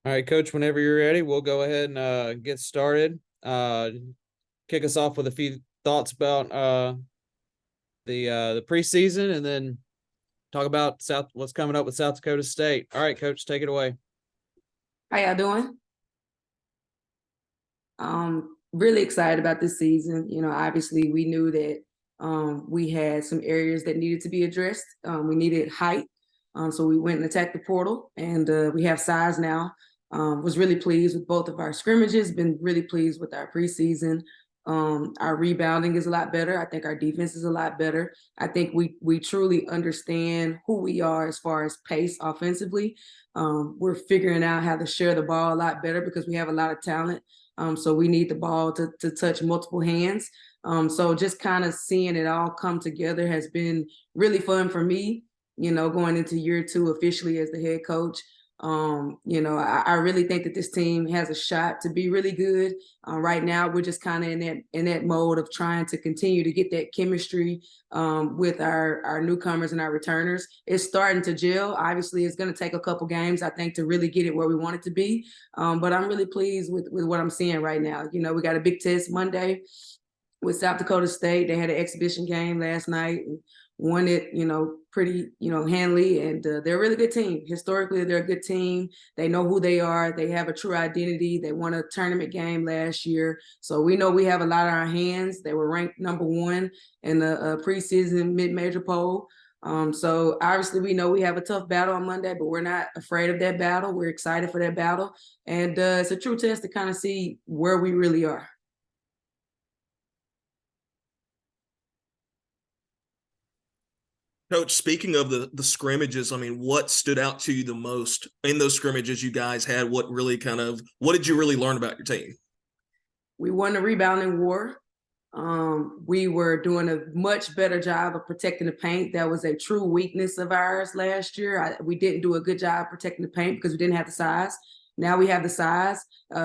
All right, Coach, whenever you're ready, we'll go ahead and get started. Kick us off with a few thoughts about the preseason, and then talk about what's coming up with South Dakota State. All right, Coach, take it away. How y'all doing? Really excited about this season. Obviously we knew that we had some areas that needed to be addressed. We needed height. So we went and attacked the portal, and we have size now. Was really pleased with both of our scrimmages, been really pleased with our preseason. Our rebounding is a lot better. I think our defense is a lot better. I think we truly understand who we are as far as pace offensively. We're figuring out how to share the ball a lot better because we have a lot of talent. So we need the ball to touch multiple hands. So just kind of seeing it all come together has been really fun for me, going into year 2 officially as the head coach. I really think that this team has a shot to be really good. Right now, we're just kind of in that mode of trying to continue to get that chemistry with our newcomers and our returners. It's starting to gel. Obviously, it's going to take a couple games, I think, to really get it where we want it to be. But I'm really pleased with what I'm seeing right now. We got a big test Monday with South Dakota State. They had an exhibition game last night and won it, pretty, handily. And they're a really good team. Historically, they're a good team. They know who they are. They have a true identity. They won a tournament game last year. So we know we have a lot on our hands. They were ranked #1 in the preseason mid-major poll. So obviously we know we have a tough battle on Monday, but we're not afraid of that battle. We're excited for that battle. And it's a true test to kind of see where we really are. Coach, speaking of the scrimmages, I mean, what stood out to you the most in those scrimmages you guys had? What did you really learn about your team? We won the rebounding war. We were doing a much better job of protecting the paint. That was a true weakness of ours last year. We didn't do a good job protecting the paint because we didn't have the size. Now we have the size.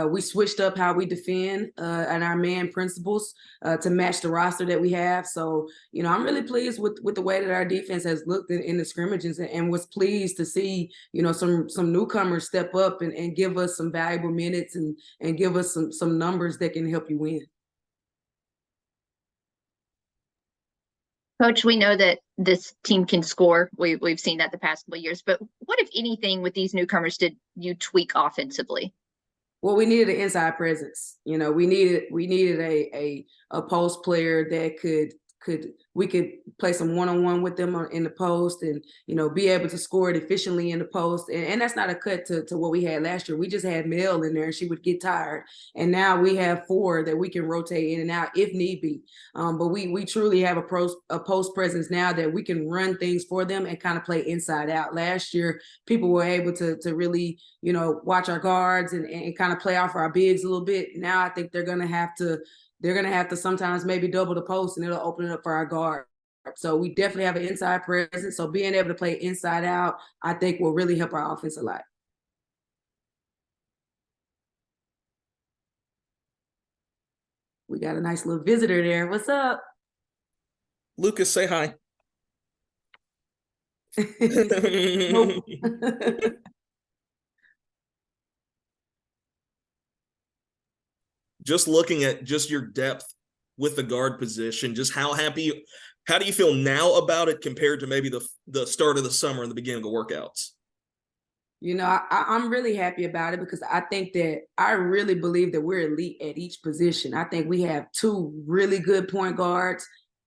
We switched up how we defend and our man principles to match the roster that we have. So, I'm really pleased with the way that our defense has looked in the scrimmages, and was pleased to see, some newcomers step up and give us some valuable minutes and give us some numbers that can help you win. Coach, we know that this team can score. We've seen that the past couple of years, but what, if anything, with these newcomers did you tweak offensively? Well, we needed an inside presence. We needed a post player that we could play some one-on-one with them in the post, and be able to score it efficiently in the post. And that's not a cut to what we had last year. We just had Mel in there and she would get tired, and now we have 4 that we can rotate in and out if need be. But we truly have a post presence now that we can run things for them and kind of play inside out. Last year people were able to really watch our guards and kind of play off our bigs a little bit. Now I think they're gonna have to sometimes maybe double the post, and it'll open it up for our guard. So we definitely have an inside presence. So being able to play inside out, I think, will really help our offense a lot. We got a nice little visitor there. What's up? Lucas, say hi. Just looking at just your depth with the guard position, just how do you feel now about it compared to maybe the start of the summer and the beginning of workouts? I'm really happy about it because I think that I really believe that we're elite at each position. I think we have 2 really good point guards.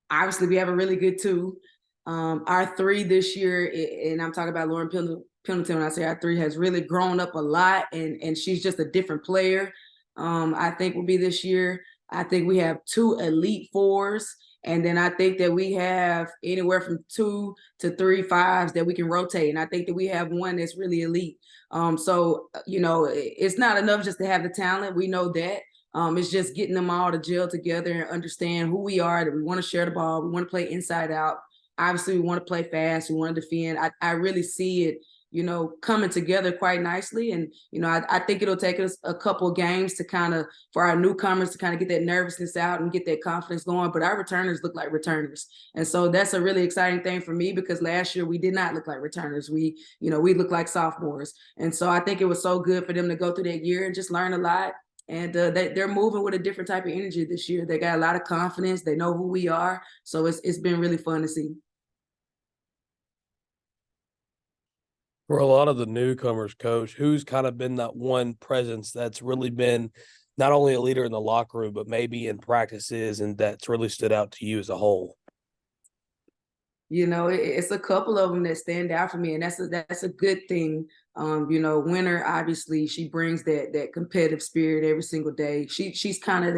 Obviously, we have a really good 2. Our 3 this year, and I'm talking about Lauren Pendleton when I say our 3, has really grown up a lot, and she's just a different player. I think will be this year. I think we have 2 elite 4s. And then I think that we have anywhere from 2 to 3 5s that we can rotate. And I think that we have 1 that's really elite. So, it's not enough just to have the talent. We know that. It's just getting them all to gel together and understand who we are, that we want to share the ball. We want to play inside out. Obviously, we want to play fast. We want to defend. I really see it, coming together quite nicely. And, I think it'll take us a couple of games to for our newcomers to get that nervousness out and get that confidence going. But our returners look like returners. And so that's a really exciting thing for me, because last year we did not look like returners. We looked like sophomores. And so I think it was so good for them to go through that year and just learn a lot. And they're moving with a different type of energy this year. They got a lot of confidence. They know who we are. So it's been really fun to see. For a lot of the newcomers, coach, who's kind of been that one presence that's really been not only a leader in the locker room, but maybe in practices, and that's really stood out to you as a whole? It's a couple of them that stand out for me, and that's a good thing. Winter, obviously, she brings that competitive spirit every single day. She's kind of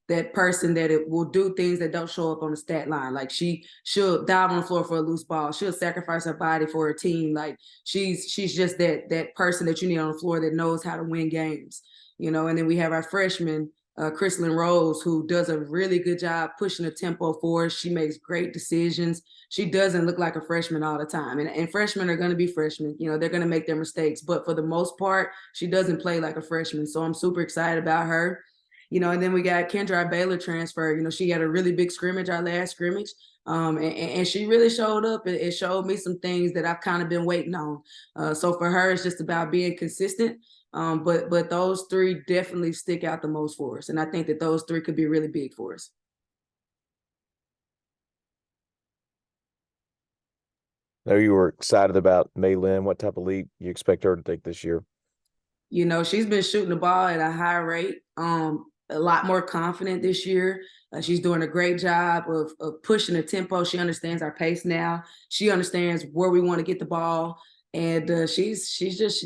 that person that it will do things that don't show up on the stat line. Like she'll dive on the floor for a loose ball. She'll sacrifice her body for her team. Like she's just that person that you need on the floor that knows how to win games. And then we have our freshman, Chrislyn Rose, who does a really good job pushing the tempo for us. She makes great decisions. She doesn't look like a freshman all the time. And freshmen are going to be freshmen. They're going to make their mistakes. But for the most part, she doesn't play like a freshman. So I'm super excited about her. And then we got Kendra, our Baylor transfer. She had a really big scrimmage, our last scrimmage. And she really showed up. It showed me some things that I've kind of been waiting on. So for her, it's just about being consistent. But those three definitely stick out the most for us. And I think that those three could be really big for us. I know you were excited about Maylin. What type of leap you expect her to take this year? She's been shooting the ball at a high rate, a lot more confident this year. She's doing a great job of pushing the tempo. She understands our pace now. She understands where we want to get the ball. And she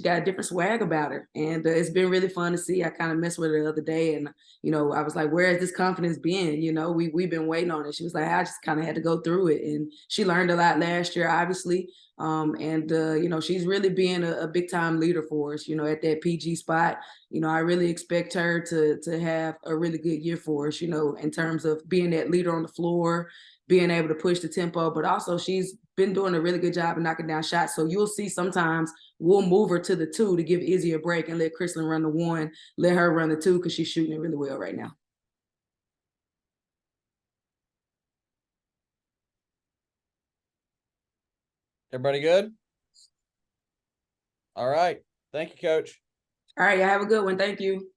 got a different swag about her. And it's been really fun to see. I kind of messed with her the other day. And, I was like, where has this confidence been? We've been waiting on it. She was like, I just kind of had to go through it. And she learned a lot last year, obviously. She's really being a big time leader for us, at that PG spot. I really expect her to have a really good year for us, in terms of being that leader on the floor, being able to push the tempo, but also she's been doing a really good job of knocking down shots. So you'll see sometimes we'll move her to the 2 to give Izzy a break and let Chrislyn run the 1, let her run the 2, because she's shooting it really well right now. Everybody good? All right. Thank you, Coach. All right, y'all have a good one. Thank you.